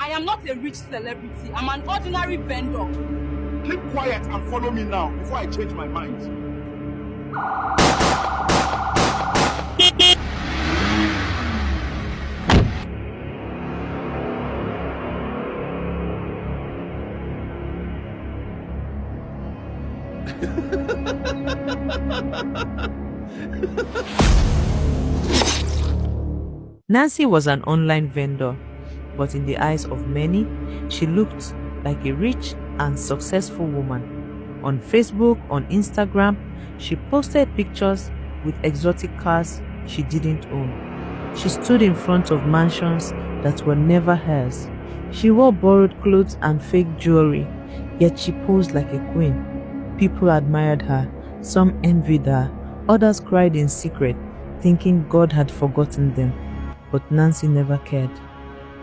I am not a rich celebrity. I'm an ordinary vendor. Keep quiet and follow me now before I change my mind. Nancy was an online vendor, but in the eyes of many, she looked like a rich and successful woman. On Facebook, on Instagram, she posted pictures with exotic cars she didn't own. She stood in front of mansions that were never hers. She wore borrowed clothes and fake jewelry, yet she posed like a queen. People admired her, some envied her, others cried in secret, thinking God had forgotten them. But Nancy never cared.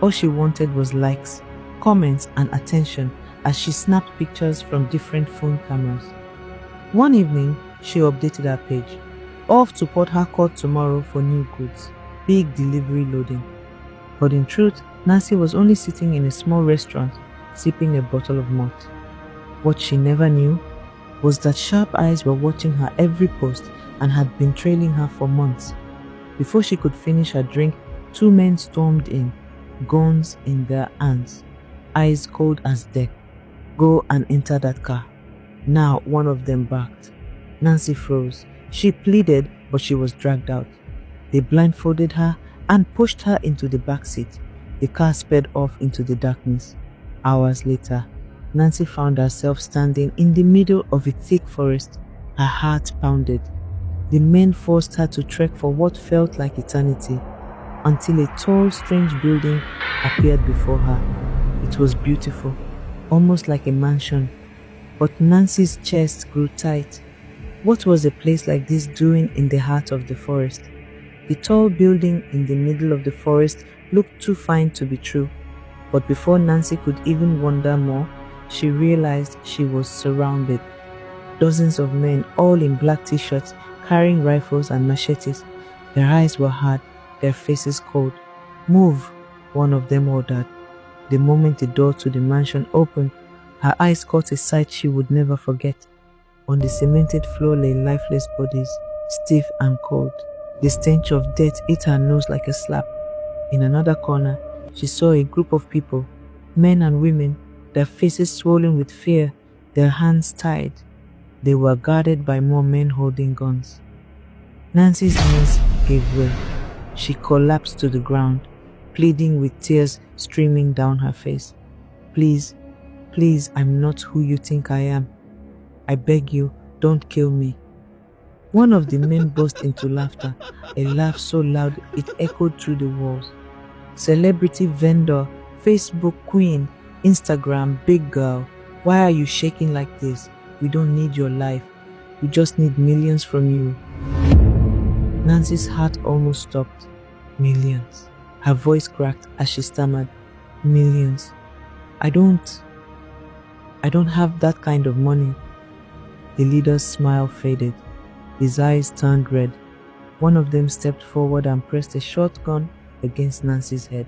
All she wanted was likes, comments, and attention as she snapped pictures from different phone cameras. One evening, she updated her page. Off to Port Harcourt tomorrow for new goods. Big delivery loading. But in truth, Nancy was only sitting in a small restaurant, sipping a bottle of malt. What she never knew was that sharp eyes were watching her every post and had been trailing her for months. Before she could finish her drink, two men stormed in, guns in their hands, eyes cold as death. Go and enter that car. Now one of them barked. Nancy froze. She pleaded, but she was dragged out. They blindfolded her and pushed her into the back seat. The car sped off into the darkness. Hours later, Nancy found herself standing in the middle of a thick forest. Her heart pounded. The men forced her to trek for what felt like eternity, until a tall, strange building appeared before her. It was beautiful, almost like a mansion, but Nancy's chest grew tight. What was a place like this doing in the heart of the forest? The tall building in the middle of the forest looked too fine to be true, but before Nancy could even wonder more, she realized she was surrounded. Dozens of men, all in black t-shirts, carrying rifles and machetes. Their eyes were hard, their faces cold. "Move," one of them ordered. The moment the door to the mansion opened, her eyes caught a sight she would never forget. On the cemented floor lay lifeless bodies, stiff and cold. The stench of death hit her nose like a slap. In another corner, she saw a group of people, men and women, their faces swollen with fear, their hands tied. They were guarded by more men holding guns. Nancy's knees gave way. She collapsed to the ground, pleading with tears streaming down her face. "Please, please, I'm not who you think I am. I beg you, don't kill me." One of the men burst into laughter, a laugh so loud it echoed through the walls. "Celebrity vendor, Facebook queen, Instagram big girl, why are you shaking like this? We don't need your life. We just need millions from you." Nancy's heart almost stopped. Millions. Her voice cracked as she stammered. "Millions. I don't have that kind of money." The leader's smile faded. His eyes turned red. One of them stepped forward and pressed a shotgun against Nancy's head.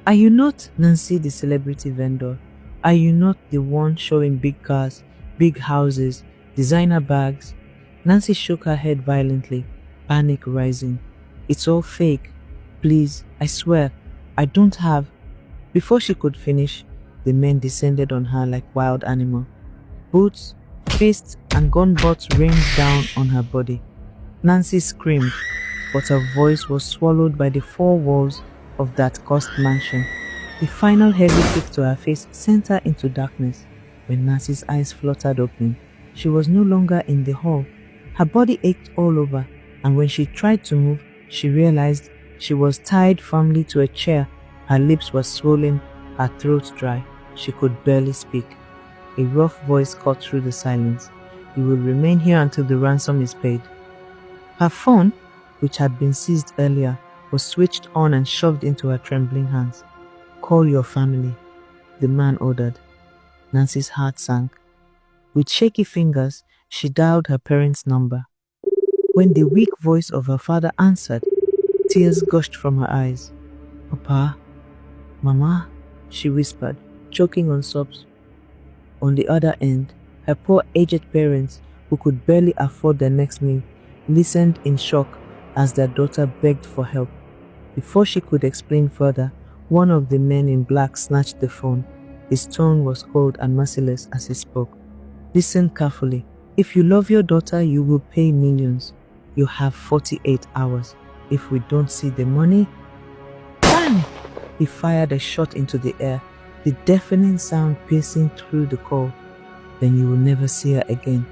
"Are you not Nancy, the celebrity vendor? Are you not the one showing big cars, big houses, designer bags?" Nancy shook her head violently, panic rising. "It's all fake. Please, I swear, I don't have..." Before she could finish, the men descended on her like wild animals. Boots, fists, and gun butts rained down on her body. Nancy screamed, but her voice was swallowed by the four walls of that cursed mansion. The final heavy kick to her face sent her into darkness. When Nancy's eyes fluttered open, she was no longer in the hall. Her body ached all over, and when she tried to move, she realized she was tied firmly to a chair. Her lips were swollen, her throat dry. She could barely speak. A rough voice cut through the silence. "You will remain here until the ransom is paid." Her phone, which had been seized earlier, was switched on and shoved into her trembling hands. "Call your family," the man ordered. Nancy's heart sank. With shaky fingers, she dialed her parents' number. When the weak voice of her father answered, tears gushed from her eyes. "Papa, Mama," she whispered, choking on sobs. On the other end, her poor aged parents, who could barely afford their next meal, listened in shock as their daughter begged for help. Before she could explain further, one of the men in black snatched the phone. His tone was cold and merciless as he spoke. Listen carefully. If you love your daughter, you will pay millions. You have 48 hours. If we don't see the money, bang! He fired a shot into the air, the deafening sound piercing through the call. Then you will never see her again.